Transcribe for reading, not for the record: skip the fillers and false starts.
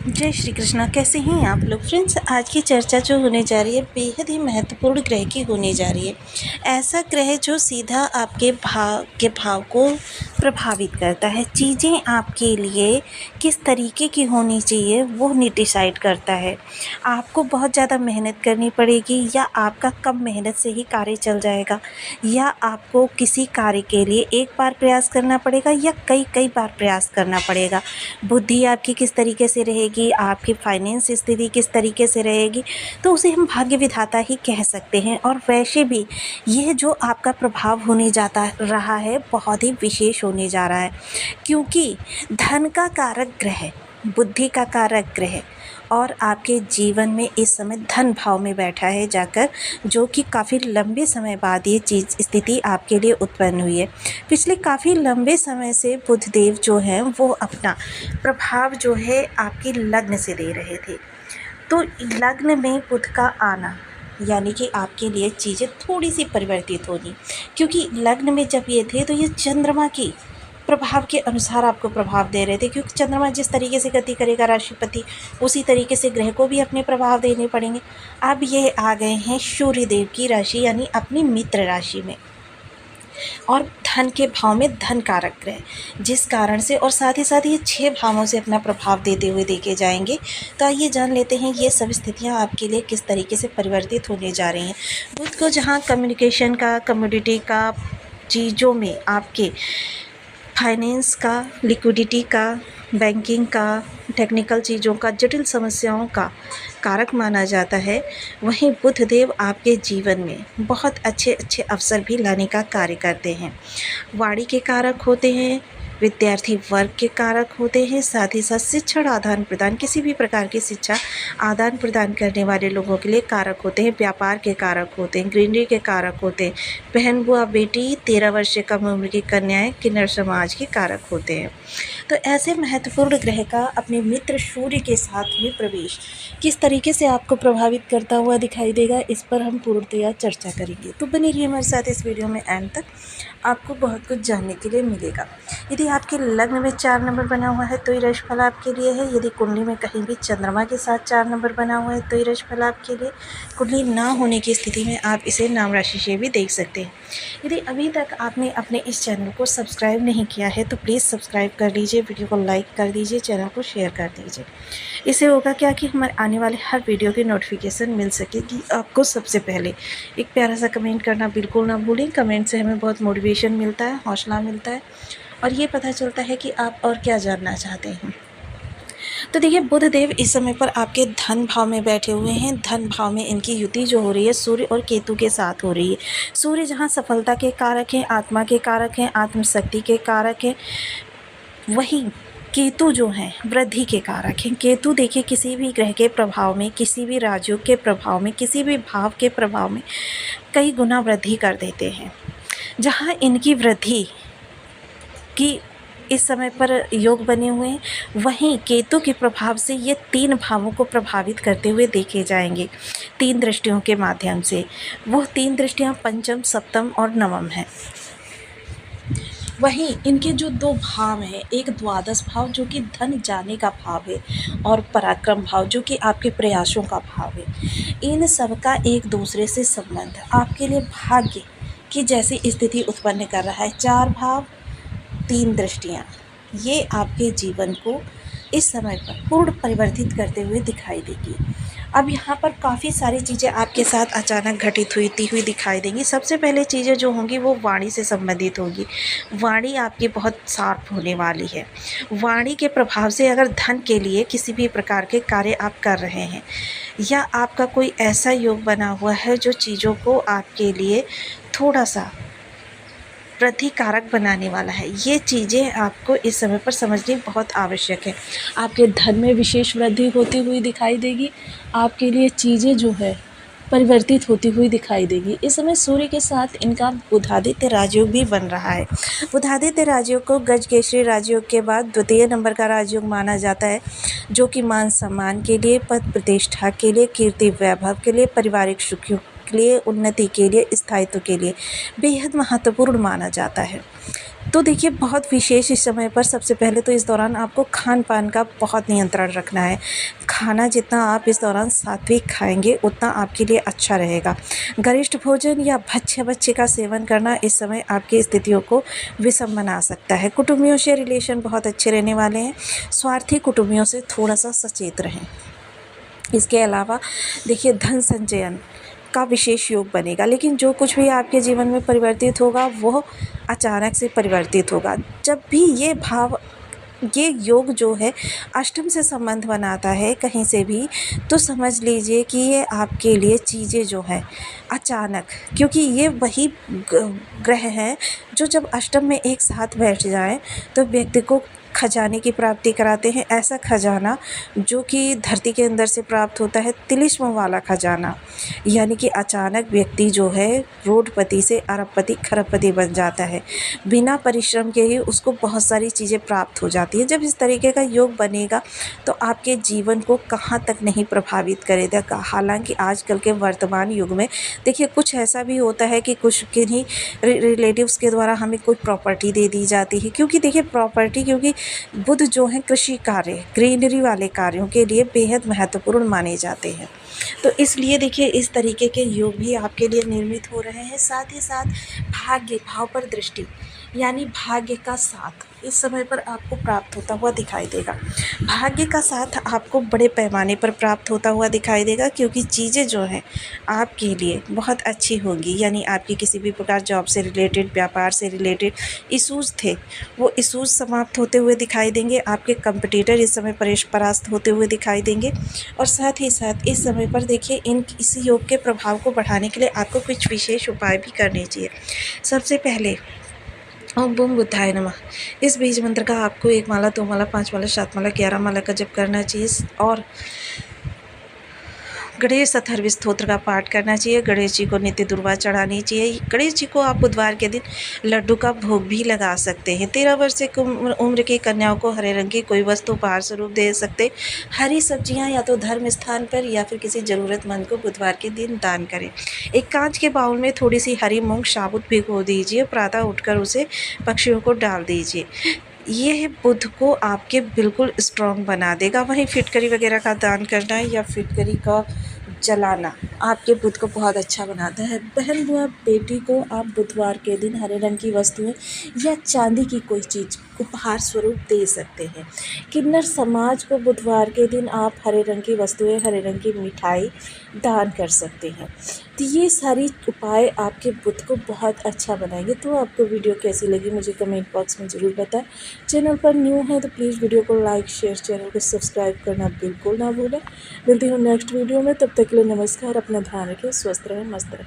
जय श्री कृष्णा। कैसे हैं आप लोग फ्रेंड्स। आज की चर्चा जो होने जा रही है बेहद ही महत्वपूर्ण ग्रह की होने जा रही है। ऐसा ग्रह जो सीधा आपके भाव को प्रभावित करता है। चीज़ें आपके लिए किस तरीके की होनी चाहिए वो डिसाइड करता है। आपको बहुत ज़्यादा मेहनत करनी पड़ेगी या आपका कम मेहनत से ही कार्य चल जाएगा, या आपको किसी कार्य के लिए एक बार प्रयास करना पड़ेगा या कई बार प्रयास करना पड़ेगा। बुद्धि आपकी किस तरीके से रहेगी, आपकी फाइनेंस स्थिति किस तरीके से रहेगी, तो उसे हम भाग्य विधाता ही कह सकते हैं। और वैसे भी यह जो आपका प्रभाव होने जाता रहा है बहुत ही विशेष होने जा रहा है, क्योंकि धन का कारक ग्रह, बुद्धि का कारक ग्रह और आपके जीवन में इस समय धन भाव में बैठा है जाकर, जो कि काफ़ी लंबे समय बाद ये चीज़ स्थिति आपके लिए उत्पन्न हुई है। पिछले काफ़ी लंबे समय से बुध देव जो हैं वो अपना प्रभाव जो है आपके लग्न से दे रहे थे। तो लग्न में बुध का आना यानी कि आपके लिए चीज़ें थोड़ी सी परिवर्तित होगी, क्योंकि लग्न में जब ये थे तो ये चंद्रमा की प्रभाव के अनुसार आपको प्रभाव दे रहे थे, क्योंकि चंद्रमा जिस तरीके से गति करेगा राशिपति, उसी तरीके से ग्रह को भी अपने प्रभाव देने पड़ेंगे। अब ये आ गए हैं सूर्य देव की राशि यानी अपनी मित्र राशि में, और धन के भाव में धन कारक ग्रह, जिस कारण से और साथ ही साथ ये 6 भावों से अपना प्रभाव देते हुए देखे जाएंगे। तो आइए जान लेते हैं ये सब स्थितियां आपके लिए किस तरीके से परिवर्तित होने जा रही हैं। बुध को जहां कम्युनिकेशन का, कम्योडिटी का, चीज़ों में आपके फाइनेंस का, लिक्विडिटी का, बैंकिंग का, टेक्निकल चीज़ों का, जटिल समस्याओं का कारक माना जाता है, वहीं बुध देव आपके जीवन में बहुत अच्छे अच्छे अवसर भी लाने का कार्य करते हैं। वाणी के कारक होते हैं, विद्यार्थी वर्ग के कारक होते हैं, साथ ही साथ शिक्षण आदान प्रदान, किसी भी प्रकार की शिक्षा आदान प्रदान करने वाले लोगों के लिए कारक होते हैं। व्यापार के कारक होते हैं, गृहिणी के कारक होते हैं, बहन बुआ बेटी, 13 वर्ष से कम उम्र की कन्याएं, किन्नर समाज के कारक होते हैं। तो ऐसे महत्वपूर्ण ग्रह का अपने मित्र सूर्य के साथ में प्रवेश किस तरीके से आपको प्रभावित करता हुआ दिखाई देगा, इस पर हम पूर्णतया चर्चा करेंगे। तो बने रहिए हमारे साथ इस वीडियो में एंड तक, आपको बहुत कुछ जानने के लिए मिलेगा। यदि आपके लग्न में 4 नंबर बना हुआ है तो ये राशिफल आपके लिए है। यदि कुंडली में कहीं भी चंद्रमा के साथ 4 नंबर बना हुआ है तो ये राशिफल आपके लिए। कुंडली ना होने की स्थिति में आप इसे नाम राशि से भी देख सकते हैं। यदि अभी तक आपने अपने इस चैनल को सब्सक्राइब नहीं किया है तो प्लीज़ सब्सक्राइब कर लीजिए, वीडियो को लाइक कर दीजिए, चैनल को शेयर कर दीजिए। इससे होगा क्या कि हमारे आने वाले हर वीडियो की नोटिफिकेशन मिल सकेगी आपको सबसे पहले। एक प्यारा सा कमेंट करना बिल्कुल ना भूलें। कमेंट से हमें बहुत मोटिवेशन मिलता है, हौसला मिलता है और ये पता चलता है कि आप और क्या जानना चाहते हैं। तो देखिए, बुध देव इस समय पर आपके धन भाव में बैठे हुए हैं। धन भाव में इनकी युति जो हो रही है सूर्य और केतु के साथ हो रही है। सूर्य जहाँ सफलता के कारक हैं, आत्मा के कारक हैं, आत्मशक्ति के कारक हैं, वहीं केतु जो हैं वृद्धि के कारक हैं। केतु देखिए किसी भी ग्रह के प्रभाव में, किसी भी राजयोग के प्रभाव में, किसी भी भाव के प्रभाव में कई गुना वृद्धि कर देते हैं। जहाँ इनकी वृद्धि की इस समय पर योग बने हुए हैं, वहीं केतु के प्रभाव से ये 3 भावों को प्रभावित करते हुए देखे जाएंगे 3 दृष्टियों के माध्यम से। वो 3 दृष्टियाँ पंचम, सप्तम और नवम हैं। वहीं इनके जो 2 भाव हैं, एक द्वादश भाव जो कि धन जाने का भाव है और पराक्रम भाव जो कि आपके प्रयासों का भाव है। इन सब का एक दूसरे से संबंध आपके लिए भाग्य की जैसी स्थिति उत्पन्न कर रहा है। 4 भाव, 3 दृष्टियाँ, ये आपके जीवन को इस समय पर पूर्ण परिवर्तित करते हुए दिखाई देगी। अब यहाँ पर काफ़ी सारी चीज़ें आपके साथ अचानक घटित हुई दिखाई देंगी। सबसे पहले चीज़ें जो होंगी वो वाणी से संबंधित होगी। वाणी आपकी बहुत शार्प होने वाली है। वाणी के प्रभाव से अगर धन के लिए किसी भी प्रकार के कार्य आप कर रहे हैं, या आपका कोई ऐसा योग बना हुआ है जो चीज़ों को आपके लिए थोड़ा सा वृद्धि कारक बनाने वाला है, ये चीज़ें आपको इस समय पर समझनी बहुत आवश्यक है। आपके धन में विशेष वृद्धि होती हुई दिखाई देगी। आपके लिए चीज़ें जो है परिवर्तित होती हुई दिखाई देगी। इस समय सूर्य के साथ इनका बुधादित्य राजयोग भी बन रहा है। बुधादित्य राजयोग को गजकेसरी राजयोग के बाद द्वितीय नंबर का राजयोग माना जाता है, जो कि मान सम्मान के लिए, पद प्रतिष्ठा के लिए, कीर्ति वैभव के लिए, पारिवारिक के लिए, उन्नति के लिए, स्थायित्व के लिए बेहद महत्वपूर्ण माना जाता है। तो देखिए बहुत विशेष इस समय पर सबसे पहले तो इस दौरान आपको खान-पान का बहुत नियंत्रण रखना है। खाना जितना आप इस दौरान सात्विक खाएँगे उतना आपके लिए अच्छा रहेगा। गरिष्ठ भोजन या भक्ष्य-भक्ष्य का सेवन करना इस समय आपकी स्थितियों को विषम बना सकता है। कुटुंबियों से रिलेशन बहुत अच्छे रहने वाले हैं। स्वार्थी कुटुंबियों से थोड़ा-सा सचेत रहें। इसके अलावा देखिए धन संचयन का विशेष योग बनेगा, लेकिन जो कुछ भी आपके जीवन में परिवर्तित होगा वो अचानक से परिवर्तित होगा। जब भी ये योग जो है अष्टम से संबंध बनाता है कहीं से भी, तो समझ लीजिए कि ये आपके लिए चीज़ें जो हैं अचानक, क्योंकि ये वही ग्रह हैं जो जब अष्टम में एक साथ बैठ जाएं तो व्यक्ति को खजाने की प्राप्ति कराते हैं। ऐसा खजाना जो कि धरती के अंदर से प्राप्त होता है, तिलिस्म वाला खजाना, यानी कि अचानक व्यक्ति जो है करोड़पति से अरबपति खरबपति बन जाता है। बिना परिश्रम के ही उसको बहुत सारी चीज़ें प्राप्त हो जाती हैं। जब इस तरीके का योग बनेगा तो आपके जीवन को कहाँ तक नहीं प्रभावित करेगा। हालांकि आजकल के वर्तमान युग में देखिए कुछ ऐसा भी होता है कि कुछ किन्हीं रिलेटिव्स के द्वारा हमें कोई प्रॉपर्टी दे दी जाती है, क्योंकि देखिए प्रॉपर्टी, क्योंकि बुध जो है कृषि कार्य, ग्रीनरी वाले कार्यों के लिए बेहद महत्वपूर्ण माने जाते हैं। तो इसलिए देखिए इस तरीके के योग भी आपके लिए निर्मित हो रहे हैं। साथ ही साथ भाग्य भाव पर दृष्टि, यानी भाग्य का साथ इस समय पर आपको प्राप्त होता हुआ दिखाई देगा। भाग्य का साथ आपको बड़े पैमाने पर प्राप्त होता हुआ दिखाई देगा, क्योंकि चीज़ें जो हैं आपके लिए बहुत अच्छी होंगी। यानी आपकी किसी भी प्रकार जॉब से रिलेटेड, व्यापार से रिलेटेड इश्यूज़ थे, वो इश्यूज़ समाप्त होते हुए दिखाई देंगे। आपके कंपटीटर इस समय परास्त होते हुए दिखाई देंगे। और साथ ही साथ इस समय पर देखिए इस योग के प्रभाव को बढ़ाने के लिए आपको कुछ विशेष उपाय भी करने चाहिए। सबसे पहले ओम बूम बुद्धाय नमः इस बीज मंत्र का आपको 1 माला, 2 माला, 5 माला, 7 माला, 11 माला का जप करना चाहिए। और गणेश अथर्व स्तोत्र का पाठ करना चाहिए। गणेश जी को नित्य दुर्वा चढ़ानी चाहिए। गणेश जी को आप बुधवार के दिन लड्डू का भोग भी लगा सकते हैं। 13 वर्ष से उम्र की कन्याओं को हरे रंग की कोई वस्तु उपहार स्वरूप दे सकते। हरी सब्जियां या तो धर्म स्थान पर या फिर किसी ज़रूरतमंद को बुधवार के दिन दान करें। एक कांच के बाउल में थोड़ी सी हरी मूंग साबुत भिगो दीजिए। प्रातः उठकर उसे पक्षियों को डाल दीजिए। ये बुध को आपके बिल्कुल स्ट्रॉन्ग बना देगा। वहीं फिटकरी वगैरह का दान करना है या फिटकरी का जलाना आपके बुध को बहुत अच्छा बनाता है। बहन व बेटी को आप बुधवार के दिन हरे रंग की वस्तुएं या चांदी की कोई चीज़ उपहार स्वरूप दे सकते हैं। किन्नर समाज को बुधवार के दिन आप हरे रंग की वस्तुएं, हरे रंग की मिठाई दान कर सकते हैं। तो ये सारी उपाय आपके बुध को बहुत अच्छा बनाएंगे। तो आपको वीडियो कैसी लगी मुझे कमेंट बॉक्स में ज़रूर बताएं। चैनल पर न्यू है तो प्लीज़ वीडियो को लाइक, शेयर, चैनल को सब्सक्राइब करना बिल्कुल ना भूलें। मिलती हूँ नेक्स्ट वीडियो में, तब तक के लिए नमस्कार। अपना ध्यान रखें, स्वस्थ रहें, मस्त रहें।